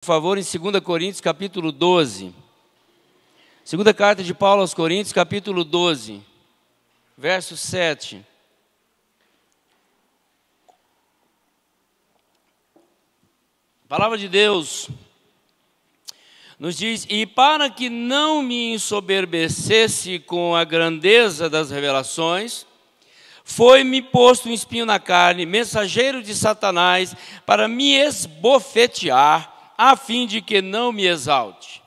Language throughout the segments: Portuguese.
Por favor, em 2 Coríntios, capítulo 12. Segunda carta de Paulo aos Coríntios, capítulo 12, verso 7. A palavra de Deus nos diz: e para que não me ensoberbecesse com a grandeza das revelações, foi-me posto um espinho na carne, mensageiro de Satanás, para me esbofetear, a fim de que não me exalte.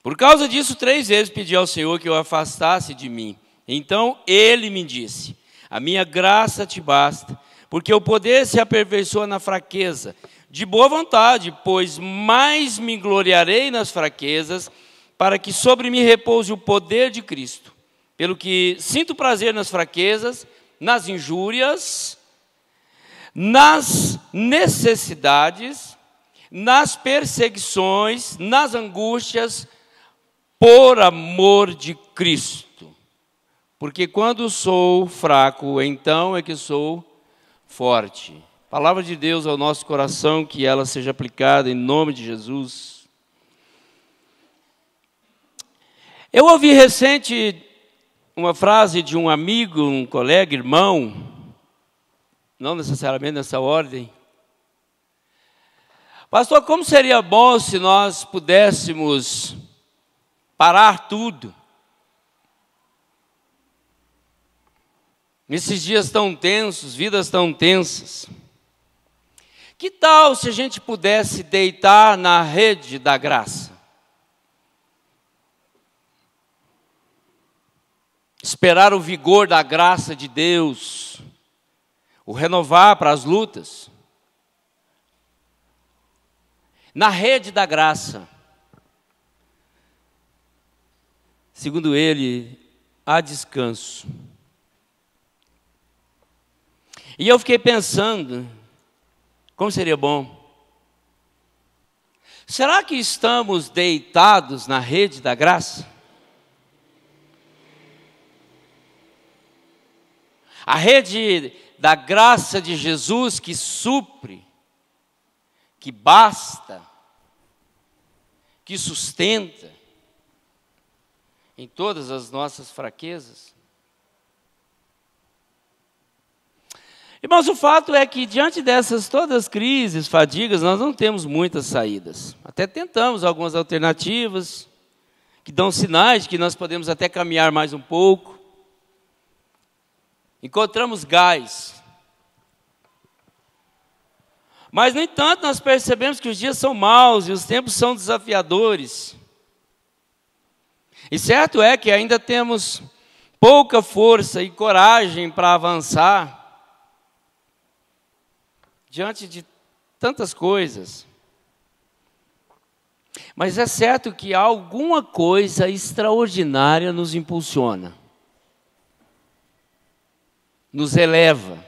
Por causa disso, 3 vezes pedi ao Senhor que eu afastasse de mim. Então ele me disse: a minha graça te basta, porque o poder se aperfeiçoa na fraqueza. De boa vontade, pois mais me gloriarei nas fraquezas, para que sobre mim repouse o poder de Cristo. Pelo que sinto prazer nas fraquezas, nas injúrias, nas necessidades, nas perseguições, nas angústias, por amor de Cristo. Porque quando sou fraco, então é que sou forte. Palavra de Deus ao nosso coração, que ela seja aplicada em nome de Jesus. Eu ouvi recente uma frase de um amigo, um colega, irmão, não necessariamente nessa ordem. Pastor, como seria bom se nós pudéssemos parar tudo? Nesses dias tão tensos, vidas tão tensas. Que tal se a gente pudesse deitar na rede da graça? Esperar o vigor da graça de Deus, o renovar para as lutas. Na rede da graça, segundo ele, há descanso. E eu fiquei pensando, como seria bom? Será que estamos deitados na rede da graça? A rede da graça de Jesus que supre, que basta, que sustenta em todas as nossas fraquezas. Irmãos, o fato é que diante dessas todas crises, fadigas, nós não temos muitas saídas. Até tentamos algumas alternativas, que dão sinais de que nós podemos até caminhar mais um pouco. Encontramos gás. Mas, no entanto, nós percebemos que os dias são maus e os tempos são desafiadores. E certo é que ainda temos pouca força e coragem para avançar diante de tantas coisas. Mas é certo que alguma coisa extraordinária nos impulsiona, nos eleva.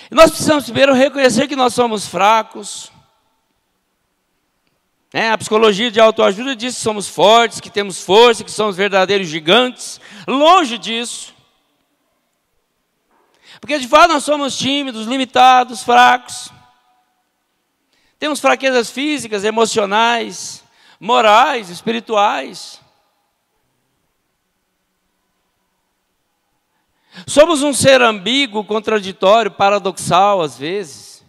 E nós precisamos primeiro reconhecer que nós somos fracos. A psicologia de autoajuda diz que somos fortes, que temos força, que somos verdadeiros gigantes. Longe disso. Porque de fato nós somos tímidos, limitados, fracos. Temos fraquezas físicas, emocionais, morais, espirituais. Somos um ser ambíguo, contraditório, paradoxal às vezes.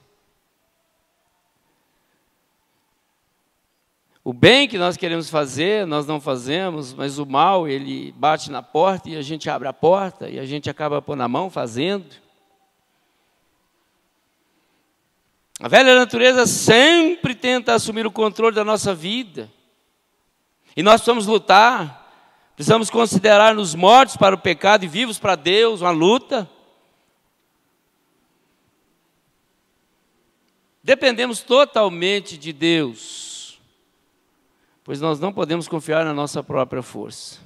O bem que nós queremos fazer, nós não fazemos, mas o mal, ele bate na porta e a gente abre a porta e a gente acaba pondo a mão fazendo. A velha natureza sempre tenta assumir o controle da nossa vida. E nós precisamos lutar. Precisamos considerar-nos mortos para o pecado e vivos para Deus, uma luta. Dependemos totalmente de Deus, pois nós não podemos confiar na nossa própria força.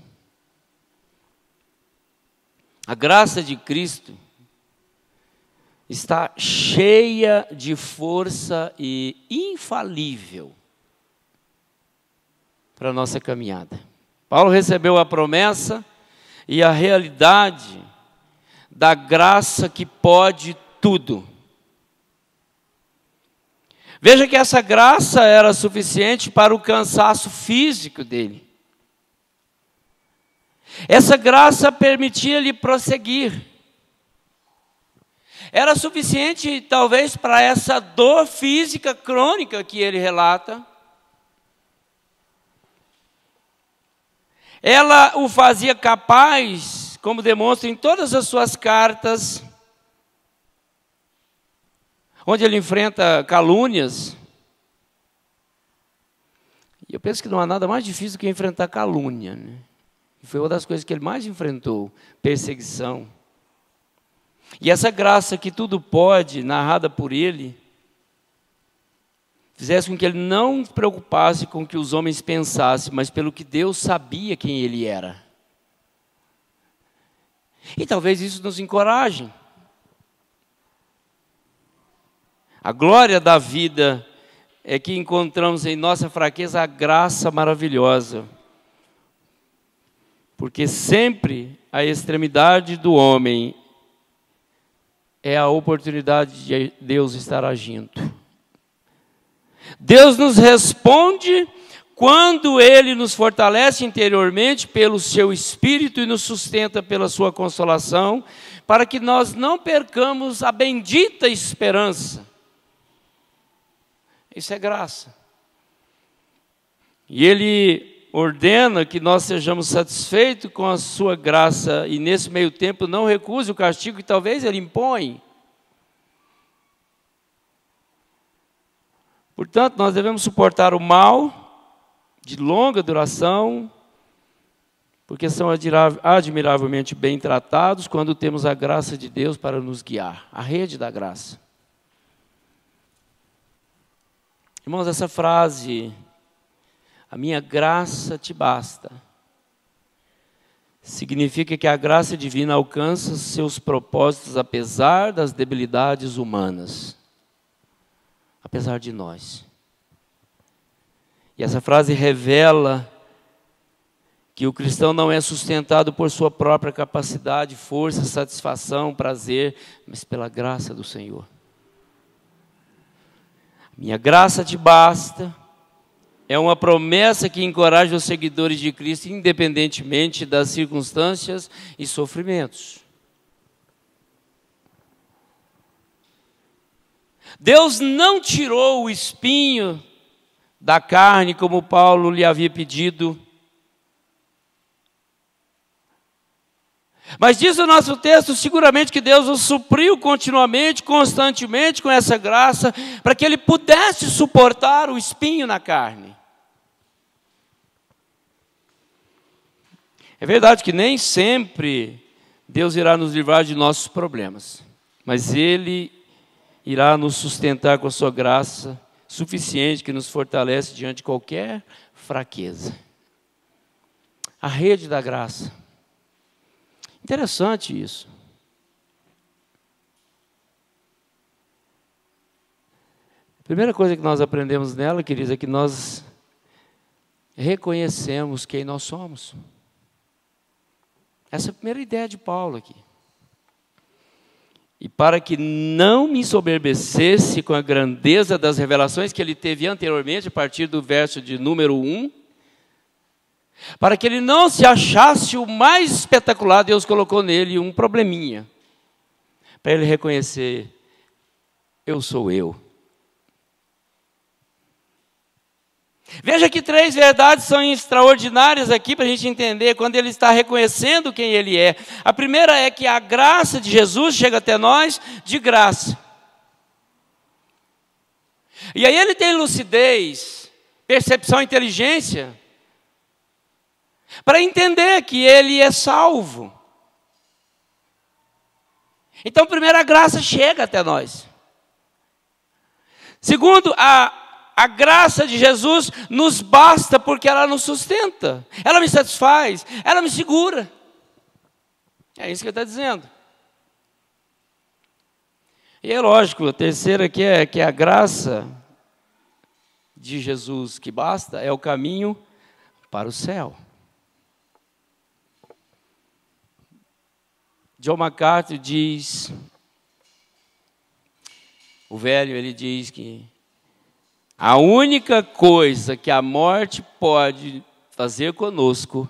A graça de Cristo está cheia de força e infalível para a nossa caminhada. Paulo recebeu a promessa e a realidade da graça que pode tudo. Veja que essa graça era suficiente para o cansaço físico dele. Essa graça permitia-lhe prosseguir. Era suficiente, talvez, para essa dor física crônica que ele relata. Ela o fazia capaz, como demonstra em todas as suas cartas, onde ele enfrenta calúnias. E eu penso que não há nada mais difícil do que enfrentar calúnia, né? E foi uma das coisas que ele mais enfrentou, perseguição. E essa graça que tudo pode, narrada por ele, fizesse com que ele não se preocupasse com o que os homens pensassem, mas pelo que Deus sabia quem ele era. E talvez isso nos encoraje. A glória da vida é que encontramos em nossa fraqueza a graça maravilhosa. Porque sempre a extremidade do homem é a oportunidade de Deus estar agindo. Deus nos responde quando Ele nos fortalece interiormente pelo seu Espírito e nos sustenta pela sua consolação, para que nós não percamos a bendita esperança. Isso é graça. E Ele ordena que nós sejamos satisfeitos com a sua graça e nesse meio tempo não recuse o castigo que talvez Ele impõe. Portanto, nós devemos suportar o mal de longa duração, porque são admiravelmente bem tratados quando temos a graça de Deus para nos guiar, a rede da graça. Irmãos, essa frase, a minha graça te basta, significa que a graça divina alcança seus propósitos apesar das debilidades humanas, apesar de nós. E essa frase revela que o cristão não é sustentado por sua própria capacidade, força, satisfação, prazer, mas pela graça do Senhor. Minha graça te basta é uma promessa que encoraja os seguidores de Cristo, independentemente das circunstâncias e sofrimentos. Deus não tirou o espinho da carne, como Paulo lhe havia pedido. Mas diz o nosso texto, seguramente que Deus o supriu continuamente, constantemente com essa graça, para que ele pudesse suportar o espinho na carne. É verdade que nem sempre Deus irá nos livrar de nossos problemas, mas Ele irá nos sustentar com a sua graça suficiente, que nos fortalece diante de qualquer fraqueza. A rede da graça. Interessante isso. A primeira coisa que nós aprendemos nela, queridos, é que nós reconhecemos quem nós somos. Essa é a primeira ideia de Paulo aqui. E para que não me ensoberbecesse com a grandeza das revelações que ele teve anteriormente, a partir do verso de número 1, para que ele não se achasse o mais espetacular, Deus colocou nele um probleminha, para ele reconhecer, eu sou eu. Veja que 3 verdades são extraordinárias aqui para a gente entender quando ele está reconhecendo quem ele é. A primeira é que a graça de Jesus chega até nós de graça. E aí ele tem lucidez, percepção, inteligência, para entender que ele é salvo. Então, primeiro, a graça chega até nós. Segundo, a graça de Jesus nos basta porque ela nos sustenta, ela me satisfaz, ela me segura. É isso que ele está dizendo. E é lógico, a terceira aqui é que a graça de Jesus que basta é o caminho para o céu. John MacArthur diz, o velho, ele diz que A única coisa que a morte pode fazer conosco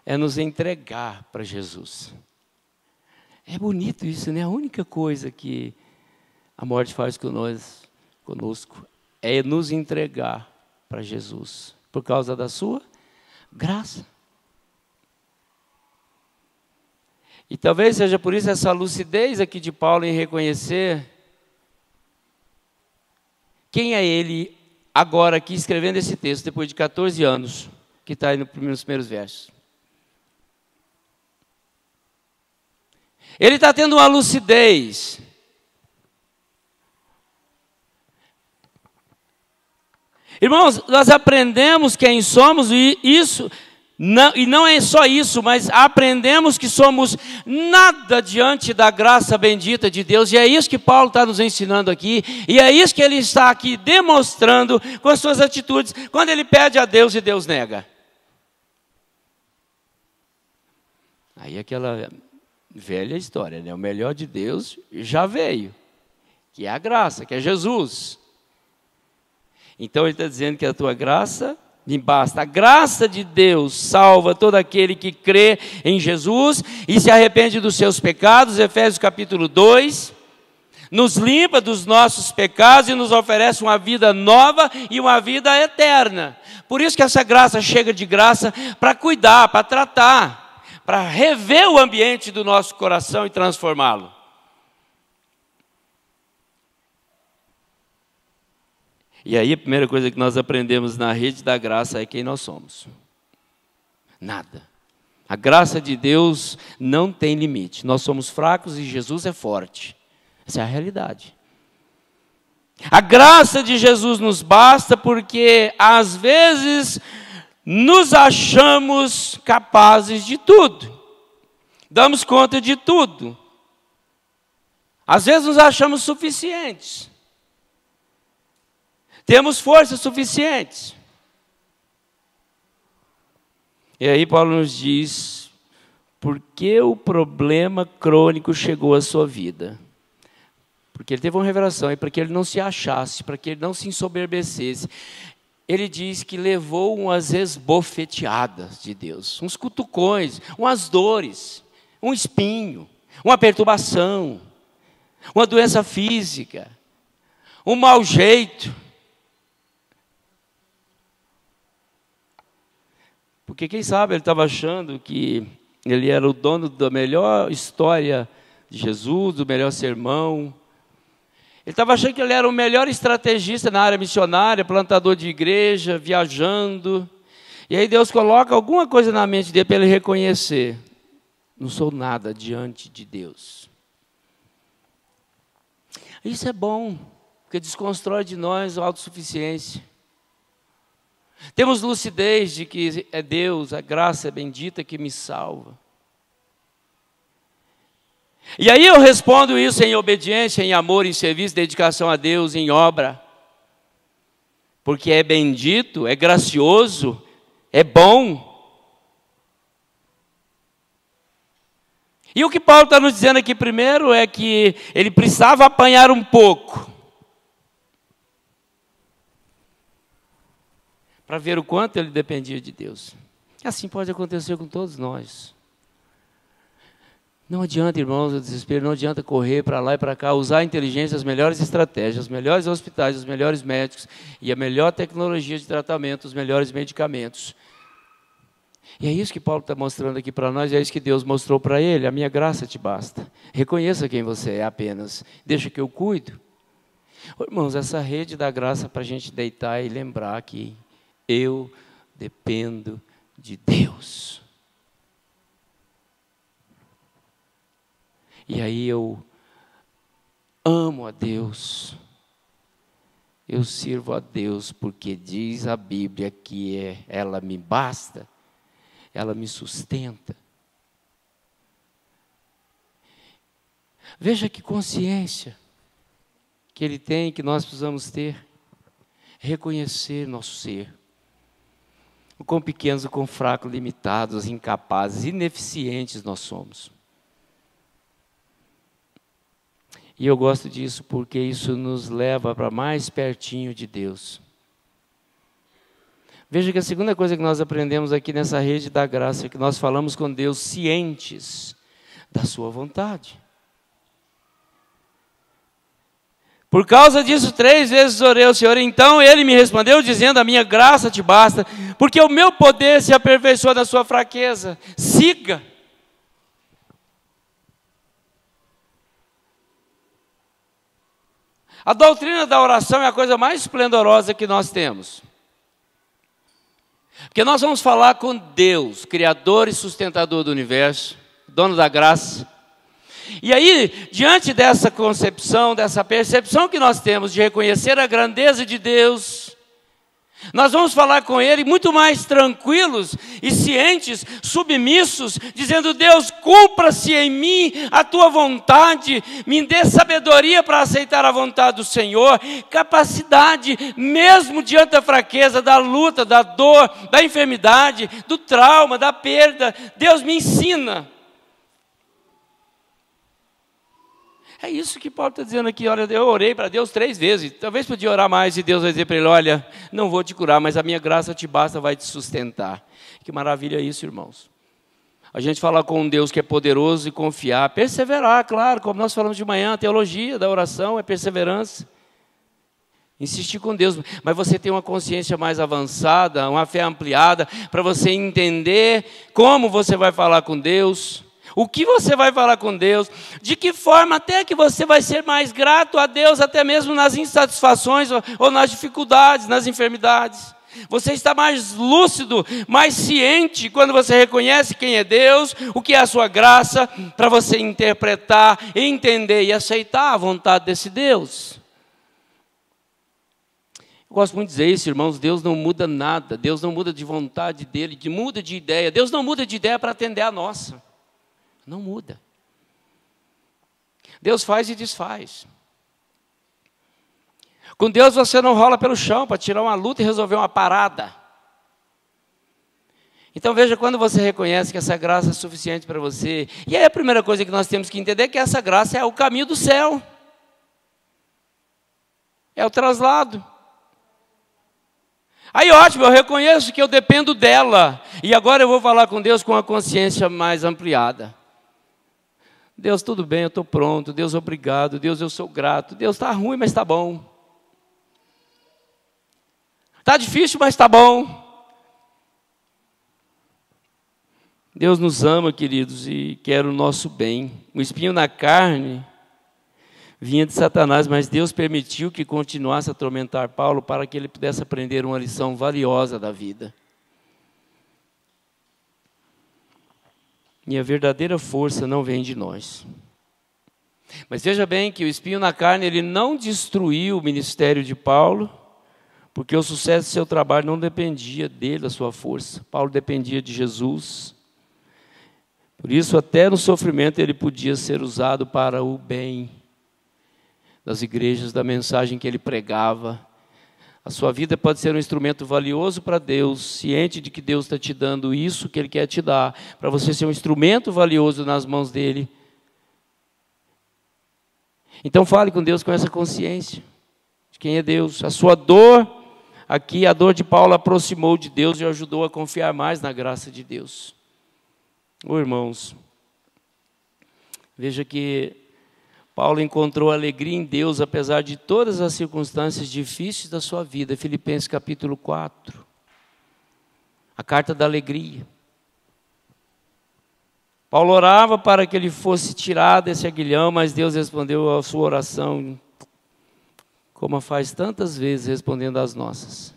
é nos entregar para Jesus. É bonito isso, né? A única coisa que a morte faz conosco é nos entregar para Jesus, por causa da sua graça. E talvez seja por isso essa lucidez aqui de Paulo em reconhecer quem é ele agora aqui escrevendo esse texto, depois de 14 anos, que está aí nos primeiros versos. Ele está tendo uma lucidez. Irmãos, nós aprendemos quem somos e não é só isso, mas aprendemos que somos nada diante da graça bendita de Deus. E é isso que Paulo está nos ensinando aqui. E é isso que ele está aqui demonstrando com as suas atitudes, quando ele pede a Deus e Deus nega. Aí aquela velha história, né? O melhor de Deus já veio, que é a graça, que é Jesus. Então ele está dizendo que a tua graça me basta. A graça de Deus salva todo aquele que crê em Jesus e se arrepende dos seus pecados. Efésios capítulo 2. Nos limpa dos nossos pecados e nos oferece uma vida nova e uma vida eterna. Por isso que essa graça chega de graça para cuidar, para tratar, para rever o ambiente do nosso coração e transformá-lo. E aí a primeira coisa que nós aprendemos na rede da graça é quem nós somos. Nada. A graça de Deus não tem limite. Nós somos fracos e Jesus é forte. Essa é a realidade. A graça de Jesus nos basta porque às vezes nos achamos capazes de tudo. Damos conta de tudo. Às vezes nos achamos suficientes. Temos forças suficientes. E aí Paulo nos diz, por que o problema crônico chegou à sua vida? Porque ele teve uma revelação, e para que ele não se achasse, para que ele não se ensoberbecesse. Ele diz que levou umas esbofeteadas de Deus, uns cutucões, umas dores, um espinho, uma perturbação, uma doença física, um mau jeito. Porque quem sabe ele estava achando que ele era o dono da melhor história de Jesus, do melhor sermão. Ele estava achando que ele era o melhor estrategista na área missionária, plantador de igreja, viajando. E aí Deus coloca alguma coisa na mente dele para ele reconhecer. Não sou nada diante de Deus. Isso é bom, porque desconstrói de nós a autossuficiência. Temos lucidez de que é Deus, a graça bendita que me salva. E aí eu respondo isso em obediência, em amor, em serviço, dedicação a Deus, em obra. Porque é bendito, é gracioso, é bom. E o que Paulo está nos dizendo aqui primeiro é que ele precisava apanhar um pouco. Para ver o quanto ele dependia de Deus. Assim pode acontecer com todos nós. Não adianta, irmãos, o desespero, não adianta correr para lá e para cá, usar a inteligência, as melhores estratégias, os melhores hospitais, os melhores médicos e a melhor tecnologia de tratamento, os melhores medicamentos. E é isso que Paulo está mostrando aqui para nós, é isso que Deus mostrou para ele, a minha graça te basta. Reconheça quem você é apenas, deixa que eu cuido. Irmãos, essa rede da graça para a gente deitar e lembrar que eu dependo de Deus. E aí eu amo a Deus. Eu sirvo a Deus porque diz a Bíblia que ela me basta, ela me sustenta. Veja que consciência que ele tem, que nós precisamos ter. Reconhecer nosso ser. O quão pequenos, o quão fracos, limitados, incapazes, ineficientes nós somos. E eu gosto disso porque isso nos leva para mais pertinho de Deus. Veja que a segunda coisa que nós aprendemos aqui nessa rede da graça é que nós falamos com Deus cientes da sua vontade. Por causa disso, 3 vezes orei ao Senhor, então Ele me respondeu dizendo, a minha graça te basta, porque o meu poder se aperfeiçoa na sua fraqueza. Siga. A doutrina da oração é a coisa mais esplendorosa que nós temos. Porque nós vamos falar com Deus, Criador e sustentador do universo, dono da graça. E aí, diante dessa concepção, dessa percepção que nós temos de reconhecer a grandeza de Deus, nós vamos falar com Ele muito mais tranquilos e cientes, submissos, dizendo, Deus, cumpra-se em mim a Tua vontade, me dê sabedoria para aceitar a vontade do Senhor, capacidade, mesmo diante da fraqueza, da luta, da dor, da enfermidade, do trauma, da perda, Deus me ensina. É isso que Paulo está dizendo aqui, olha, eu orei para Deus 3 vezes, talvez podia orar mais e Deus vai dizer para ele, olha, não vou te curar, mas a minha graça te basta, vai te sustentar. Que maravilha isso, irmãos. A gente fala com um Deus que é poderoso e confiar, perseverar, claro, como nós falamos de manhã, a teologia da oração é perseverança. Insistir com Deus, mas você tem uma consciência mais avançada, uma fé ampliada, para você entender como você vai falar com Deus, o que você vai falar com Deus, de que forma até que você vai ser mais grato a Deus, até mesmo nas insatisfações ou nas dificuldades, nas enfermidades. Você está mais lúcido, mais ciente, quando você reconhece quem é Deus, o que é a sua graça, para você interpretar, entender e aceitar a vontade desse Deus. Eu gosto muito de dizer isso, irmãos, Deus não muda nada, Deus não muda de vontade dEle, muda de ideia, Deus não muda de ideia para atender a nossa. Não muda. Deus faz e desfaz. Com Deus você não rola pelo chão para tirar uma luta e resolver uma parada. Então veja, quando você reconhece que essa graça é suficiente para você, e aí a primeira coisa que nós temos que entender é que essa graça é o caminho do céu. É o traslado. Aí ótimo, eu reconheço que eu dependo dela. E agora eu vou falar com Deus com a consciência mais ampliada. Deus, tudo bem, eu estou pronto. Deus, obrigado. Deus, eu sou grato. Deus, está ruim, mas está bom. Está difícil, mas está bom. Deus nos ama, queridos, e quer o nosso bem. O espinho na carne vinha de Satanás, mas Deus permitiu que continuasse a atormentar Paulo para que ele pudesse aprender uma lição valiosa da vida. E a verdadeira força não vem de nós. Mas veja bem que o espinho na carne, ele não destruiu o ministério de Paulo, porque o sucesso do seu trabalho não dependia dele, da sua força. Paulo dependia de Jesus. Por isso, até no sofrimento, ele podia ser usado para o bem das igrejas, da mensagem que ele pregava. A sua vida pode ser um instrumento valioso para Deus, ciente de que Deus está te dando isso que Ele quer te dar, para você ser um instrumento valioso nas mãos dEle. Então fale com Deus com essa consciência de quem é Deus. A sua dor, aqui a dor de Paulo aproximou de Deus e ajudou a confiar mais na graça de Deus. Irmãos, veja que Paulo encontrou alegria em Deus, apesar de todas as circunstâncias difíceis da sua vida. Filipenses capítulo 4. A carta da alegria. Paulo orava para que ele fosse tirado desse aguilhão, mas Deus respondeu a sua oração, como faz tantas vezes respondendo às nossas.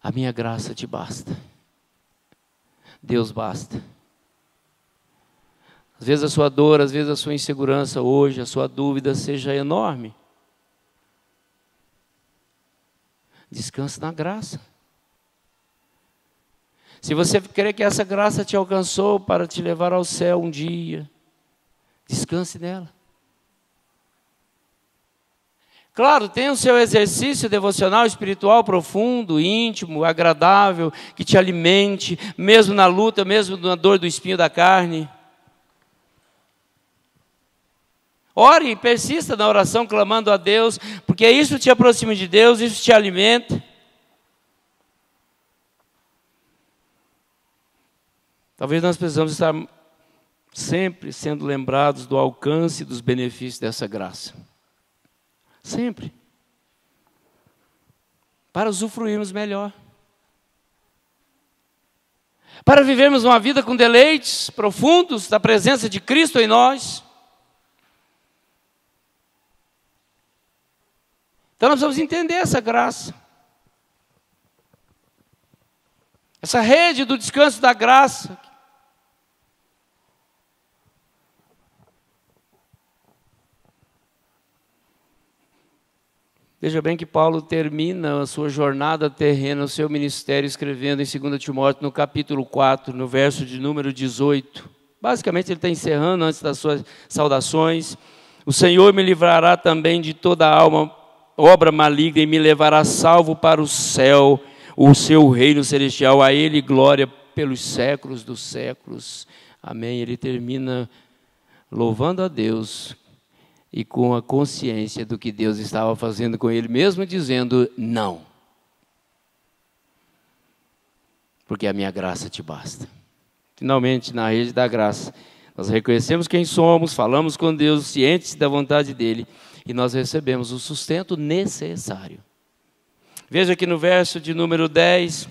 A minha graça te basta. Deus basta. Às vezes a sua dor, às vezes a sua insegurança hoje, a sua dúvida seja enorme. Descanse na graça. Se você crê que essa graça te alcançou para te levar ao céu um dia, descanse nela. Claro, tem o seu exercício devocional, espiritual, profundo, íntimo, agradável, que te alimente, mesmo na luta, mesmo na dor do espinho da carne. Ore e persista na oração, clamando a Deus, porque isso te aproxima de Deus, isso te alimenta. Talvez nós precisamos estar sempre sendo lembrados do alcance e dos benefícios dessa graça. Sempre. Para usufruirmos melhor. Para vivermos uma vida com deleites profundos da presença de Cristo em nós. Então nós precisamos entender essa graça. Essa rede do descanso da graça. Veja bem que Paulo termina a sua jornada terrena, o seu ministério, escrevendo em 2 Timóteo, no capítulo 4, no verso de número 18. Basicamente ele está encerrando antes das suas saudações. O Senhor me livrará também de toda obra maligna e me levará salvo para o céu, o seu reino celestial. A Ele glória pelos séculos dos séculos. Amém. Ele termina louvando a Deus e com a consciência do que Deus estava fazendo com ele, mesmo dizendo não. Porque a minha graça te basta. Finalmente, na rede da graça, nós reconhecemos quem somos, falamos com Deus, cientes da vontade dEle, e nós recebemos o sustento necessário. Veja que no verso de número 10,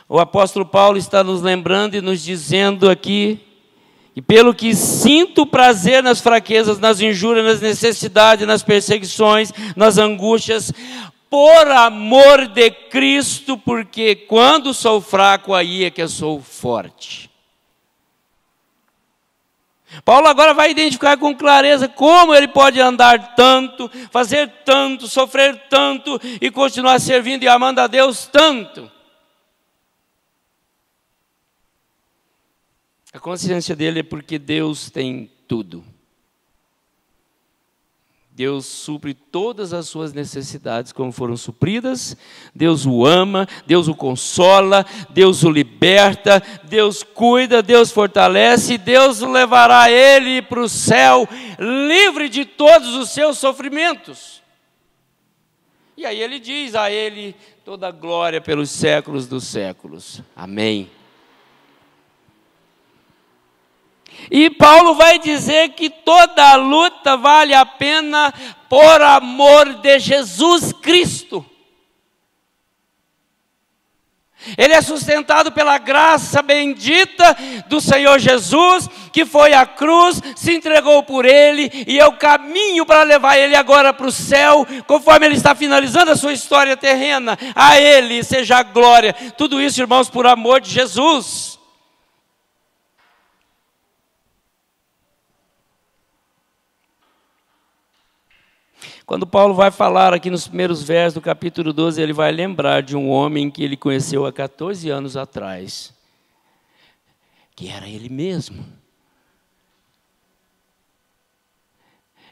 o apóstolo Paulo está nos lembrando e nos dizendo aqui, e pelo que sinto prazer nas fraquezas, nas injúrias, nas necessidades, nas perseguições, nas angústias, por amor de Cristo, porque quando sou fraco, aí é que eu sou forte. Paulo agora vai identificar com clareza como ele pode andar tanto, fazer tanto, sofrer tanto e continuar servindo e amando a Deus tanto. A consciência dele é porque Deus tem tudo. Deus supre todas as suas necessidades como foram supridas. Deus o ama, Deus o consola, Deus o liberta, Deus cuida, Deus fortalece, Deus o levará ele para o céu, livre de todos os seus sofrimentos. E aí ele diz a ele toda a glória pelos séculos dos séculos. Amém. E Paulo vai dizer que toda a luta vale a pena por amor de Jesus Cristo. Ele é sustentado pela graça bendita do Senhor Jesus, que foi à cruz, se entregou por ele, e é o caminho para levar ele agora para o céu, conforme ele está finalizando a sua história terrena. A ele seja a glória. Tudo isso, irmãos, por amor de Jesus. Quando Paulo vai falar aqui nos primeiros versos do capítulo 12, ele vai lembrar de um homem que ele conheceu há 14 anos atrás, que era ele mesmo.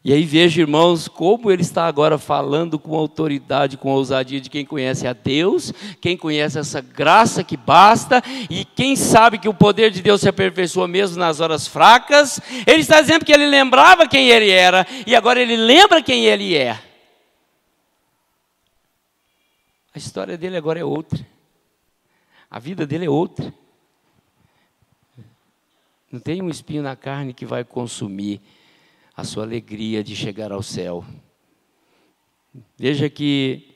E aí veja, irmãos, como ele está agora falando com autoridade, com ousadia de quem conhece a Deus, quem conhece essa graça que basta, e quem sabe que o poder de Deus se aperfeiçoa mesmo nas horas fracas. Ele está dizendo que ele lembrava quem ele era, e agora ele lembra quem ele é. A história dele agora é outra. A vida dele é outra. Não tem um espinho na carne que vai consumir a sua alegria de chegar ao céu. Veja que,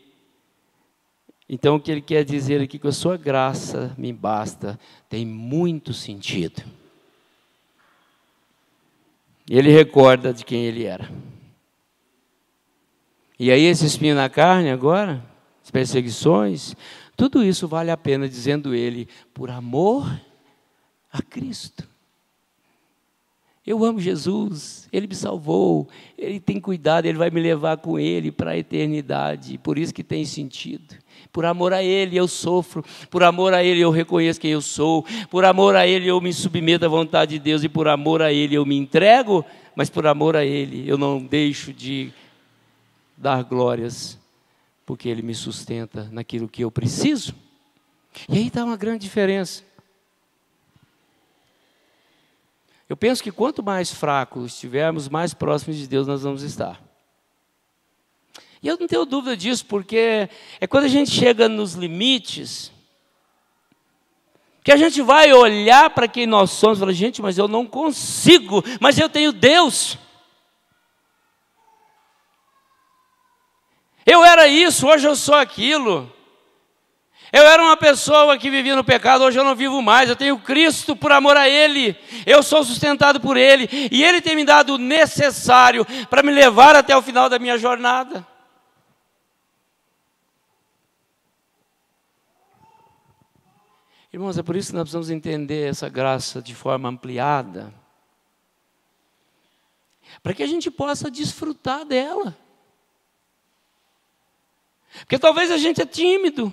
então, o que ele quer dizer aqui, que a sua graça me basta, tem muito sentido. Ele recorda de quem ele era. E aí esse espinho na carne agora, as perseguições, tudo isso vale a pena, dizendo ele, por amor a Cristo. Eu amo Jesus, Ele me salvou, Ele tem cuidado, Ele vai me levar com Ele para a eternidade, por isso que tem sentido. Por amor a Ele eu sofro, por amor a Ele eu reconheço quem eu sou, por amor a Ele eu me submeto à vontade de Deus, e por amor a Ele eu me entrego, mas por amor a Ele eu não deixo de dar glórias, porque Ele me sustenta naquilo que eu preciso. E aí está uma grande diferença. Eu penso que quanto mais fracos estivermos, mais próximos de Deus nós vamos estar. E eu não tenho dúvida disso, porque é quando a gente chega nos limites Que a gente vai olhar para quem nós somos e falar, gente, mas eu não consigo, mas eu tenho Deus. Eu era isso, hoje eu sou aquilo. Eu era uma pessoa que vivia no pecado, hoje eu não vivo mais. Eu tenho Cristo por amor a Ele. Eu sou sustentado por Ele. E Ele tem me dado o necessário para me levar até o final da minha jornada. Irmãos, é por isso que nós precisamos entender essa graça de forma ampliada. Para que a gente possa desfrutar dela. Porque talvez a gente é tímido.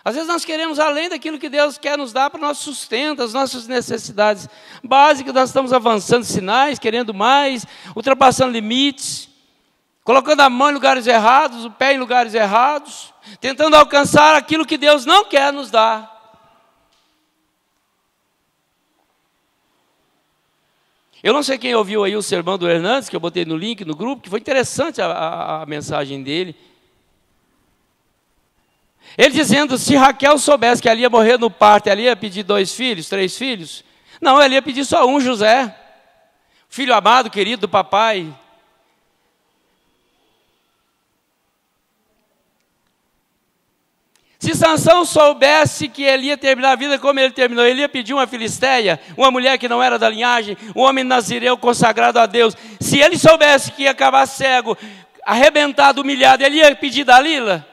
Às vezes nós queremos além daquilo que Deus quer nos dar para o nosso sustento, as nossas necessidades básicas. Nós estamos avançando sinais, querendo mais, ultrapassando limites, colocando a mão em lugares errados, o pé em lugares errados, tentando alcançar aquilo que Deus não quer nos dar. Eu não sei quem ouviu aí o sermão do Hernandes, que eu botei no link, no grupo, que foi interessante a mensagem dele. Ele dizendo, se Raquel soubesse que ela ia morrer no parto, ela ia pedir 2 filhos, 3 filhos? Não, ela ia pedir só um, José. Filho amado, querido do papai. Se Sansão soubesse que ele ia terminar a vida como ele terminou, ele ia pedir uma filisteia, uma mulher que não era da linhagem, um homem nazireu consagrado a Deus. Se ele soubesse que ia acabar cego, arrebentado, humilhado, ele ia pedir Dalila?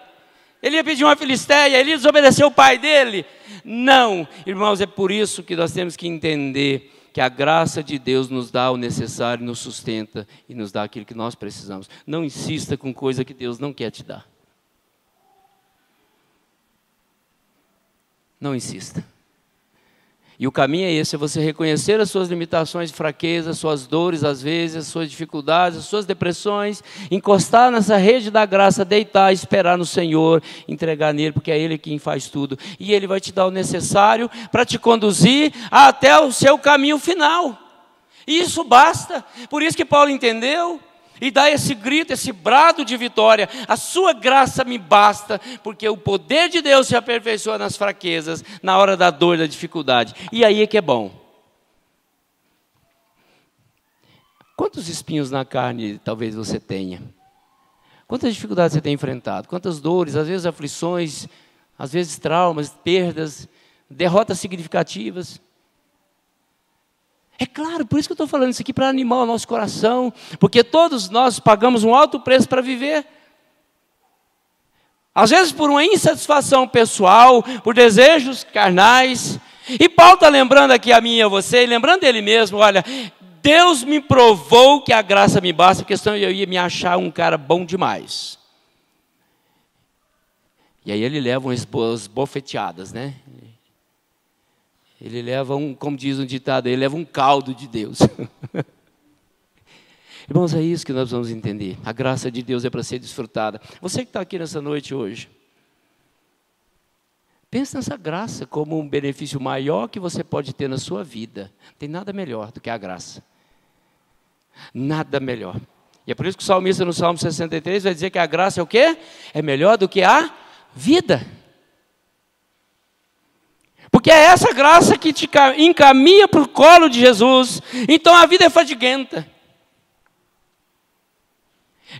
Ele ia pedir uma filisteia? Ele ia desobedecer o pai dele? Não, irmãos, é por isso que nós temos que entender que a graça de Deus nos dá o necessário, nos sustenta e nos dá aquilo que nós precisamos. Não insista com coisa que Deus não quer te dar. Não insista. E o caminho é esse, é você reconhecer as suas limitações, fraquezas, suas dores, às vezes, as suas dificuldades, as suas depressões, encostar nessa rede da graça, deitar, esperar no Senhor, entregar nele, porque é Ele quem faz tudo. E Ele vai te dar o necessário para te conduzir até o seu caminho final. E isso basta. Por isso que Paulo entendeu e dá esse grito, esse brado de vitória. A sua graça me basta, porque o poder de Deus se aperfeiçoa nas fraquezas, na hora da dor, da dificuldade. E aí é que é bom. Quantos espinhos na carne talvez você tenha? Quantas dificuldades você tem enfrentado? Quantas dores, às vezes aflições, às vezes traumas, perdas, derrotas significativas? É claro, por isso que eu estou falando isso aqui, para animar o nosso coração, porque todos nós pagamos um alto preço para viver. Às vezes por uma insatisfação pessoal, por desejos carnais. E Paulo está lembrando aqui a mim e a você, lembrando dele mesmo, olha, Deus me provou que a graça me basta, porque senão eu ia me achar um cara bom demais. E aí ele leva umas bofeteadas, né? Ele leva como diz um ditado, ele leva um caldo de Deus. Irmãos, é isso que nós vamos entender. A graça de Deus é para ser desfrutada. Você que está aqui nessa noite hoje, pense nessa graça como um benefício maior que você pode ter na sua vida. Não tem nada melhor do que a graça. Nada melhor. E é por isso que o salmista no Salmo 63 vai dizer que a graça é o quê? É melhor do que a vida. Porque é essa graça que te encaminha para o colo de Jesus. Então a vida é fadiguenta.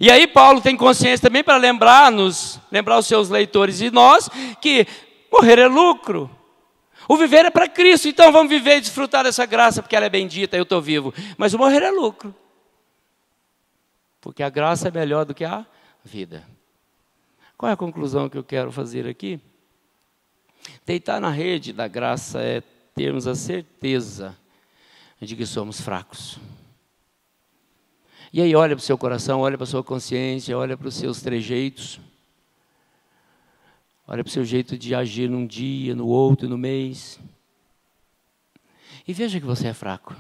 E aí Paulo tem consciência também para lembrar os seus leitores e nós, que morrer é lucro. O viver é para Cristo. Então vamos viver e desfrutar dessa graça, porque ela é bendita, eu estou vivo. Mas o morrer é lucro. Porque a graça é melhor do que a vida. Qual é a conclusão que eu quero fazer aqui? Deitar na rede da graça é termos a certeza de que somos fracos. E aí olha para o seu coração, olha para a sua consciência, olha para os seus trejeitos. Olha para o seu jeito de agir num dia, no outro, no mês. E veja que você é fraco.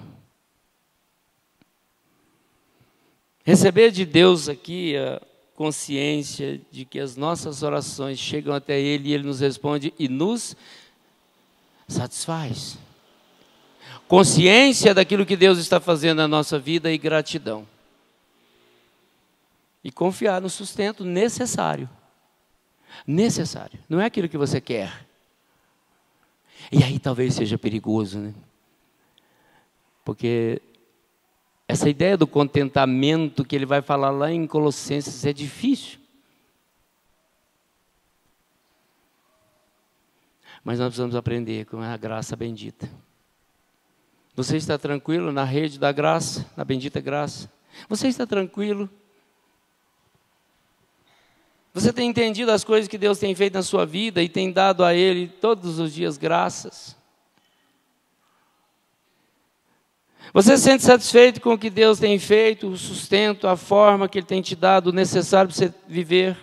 Receber de Deus aqui a consciência de que as nossas orações chegam até Ele e Ele nos responde e nos satisfaz. Consciência daquilo que Deus está fazendo na nossa vida e gratidão. E confiar no sustento necessário. necessário, não é aquilo que você quer. E aí talvez seja perigoso, né? Porque essa ideia do contentamento que ele vai falar lá em Colossenses é difícil. Mas nós precisamos aprender com a graça bendita. Você está tranquilo na rede da graça, na bendita graça? Você está tranquilo? Você tem entendido as coisas que Deus tem feito na sua vida e tem dado a Ele todos os dias graças? Você se sente satisfeito com o que Deus tem feito, o sustento, a forma que Ele tem te dado, o necessário para você viver?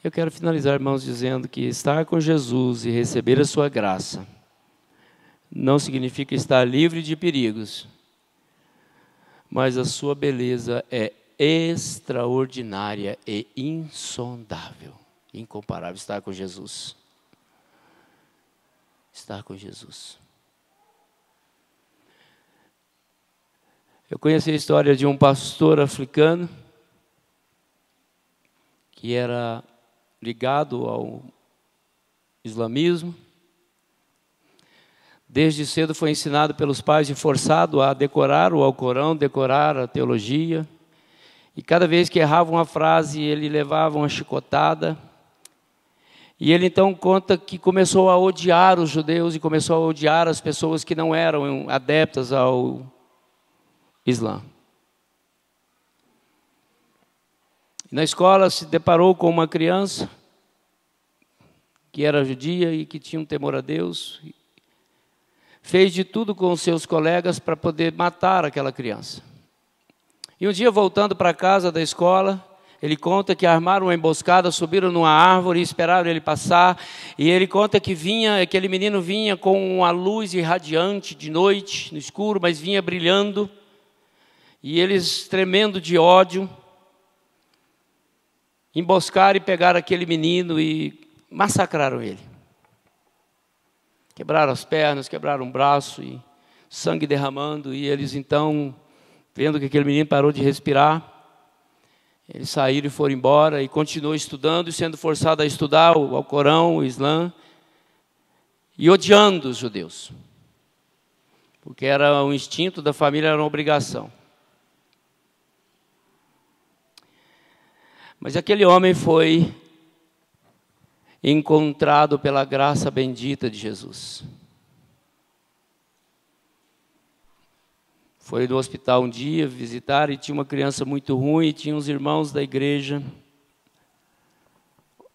Eu quero finalizar, irmãos, dizendo que estar com Jesus e receber a sua graça não significa estar livre de perigos, mas a sua beleza é extraordinária e insondável, incomparável. Estar com Jesus. Estar com Jesus. Eu conheci a história de um pastor africano que era ligado ao islamismo. Desde cedo foi ensinado pelos pais e forçado a decorar o Alcorão, decorar a teologia. E cada vez que errava uma frase, ele levava uma chicotada. E ele então conta que começou a odiar os judeus e começou a odiar as pessoas que não eram adeptas ao Islã. Na escola se deparou com uma criança que era judia e que tinha um temor a Deus. Fez de tudo com os seus colegas para poder matar aquela criança. E um dia, voltando para casa da escola, ele conta que armaram uma emboscada, subiram numa árvore e esperaram ele passar. E ele conta que aquele menino vinha com uma luz irradiante de noite, no escuro, mas vinha brilhando. E eles, tremendo de ódio, emboscaram e pegaram aquele menino e massacraram ele. Quebraram as pernas, quebraram o braço e sangue derramando. E eles então, vendo que aquele menino parou de respirar, eles saíram e foram embora e continuou estudando e sendo forçado a estudar o Alcorão, o Islã, e odiando os judeus. Porque era um instinto da família, era uma obrigação. Mas aquele homem foi encontrado pela graça bendita de Jesus. Foi no hospital um dia visitar e tinha uma criança muito ruim e tinha uns irmãos da igreja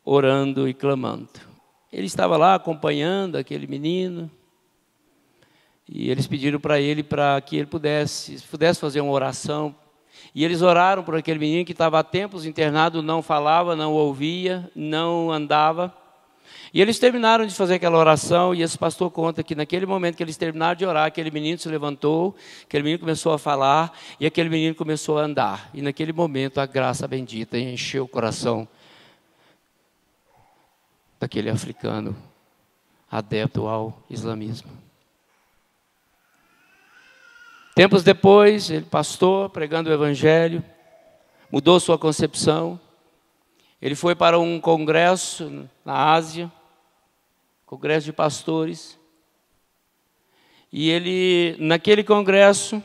orando e clamando. Ele estava lá acompanhando aquele menino e eles pediram para que ele pudesse fazer uma oração. E eles oraram por aquele menino que estava há tempos internado, não falava, não ouvia, não andava. E eles terminaram de fazer aquela oração e esse pastor conta que naquele momento que eles terminaram de orar, aquele menino se levantou, aquele menino começou a falar e aquele menino começou a andar. E naquele momento a graça bendita encheu o coração daquele africano adepto ao islamismo. Tempos depois, ele pastor, pregando o evangelho, mudou sua concepção. Ele foi para um congresso na Ásia, congresso de pastores. E ele, naquele congresso,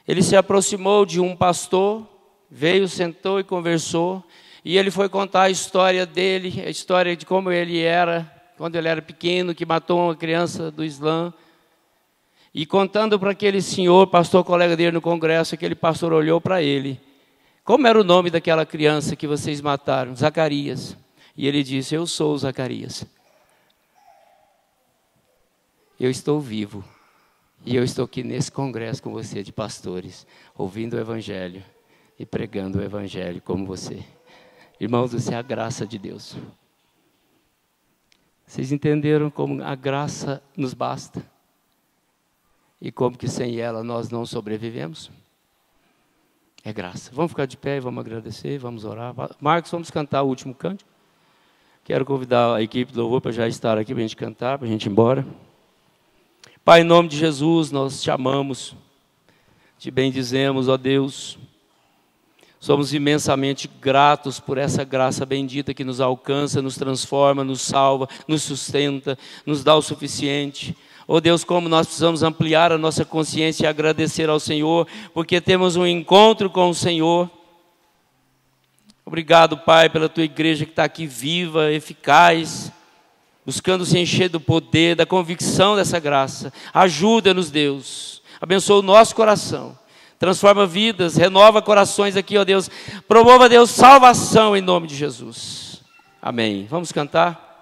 ele se aproximou de um pastor, veio, sentou e conversou. E ele foi contar a história dele, a história de como ele era, quando ele era pequeno, que matou uma criança do Islã. E contando para aquele senhor, pastor colega dele no congresso, aquele pastor olhou para ele. Como era o nome daquela criança que vocês mataram? Zacarias. E ele disse, eu sou o Zacarias. Eu estou vivo. E eu estou aqui nesse congresso com você de pastores, ouvindo o evangelho e pregando o evangelho como você. Irmãos, isso é a graça de Deus. Vocês entenderam como a graça nos basta? E como que sem ela nós não sobrevivemos? É graça. Vamos ficar de pé e vamos agradecer, vamos orar. Marcos, vamos cantar o último cântico. Quero convidar a equipe do louvor para já estar aqui para a gente cantar, para a gente ir embora. Pai, em nome de Jesus, nós te amamos, te bendizemos, ó Deus. Somos imensamente gratos por essa graça bendita que nos alcança, nos transforma, nos salva, nos sustenta, nos dá o suficiente. Oh Deus, como nós precisamos ampliar a nossa consciência e agradecer ao Senhor, porque temos um encontro com o Senhor. Obrigado, Pai, pela Tua igreja que está aqui viva, eficaz, buscando se encher do poder, da convicção dessa graça. Ajuda-nos, Deus. Abençoa o nosso coração. Transforma vidas, renova corações aqui, ó Deus. Promova, Deus, salvação em nome de Jesus. Amém. Vamos cantar?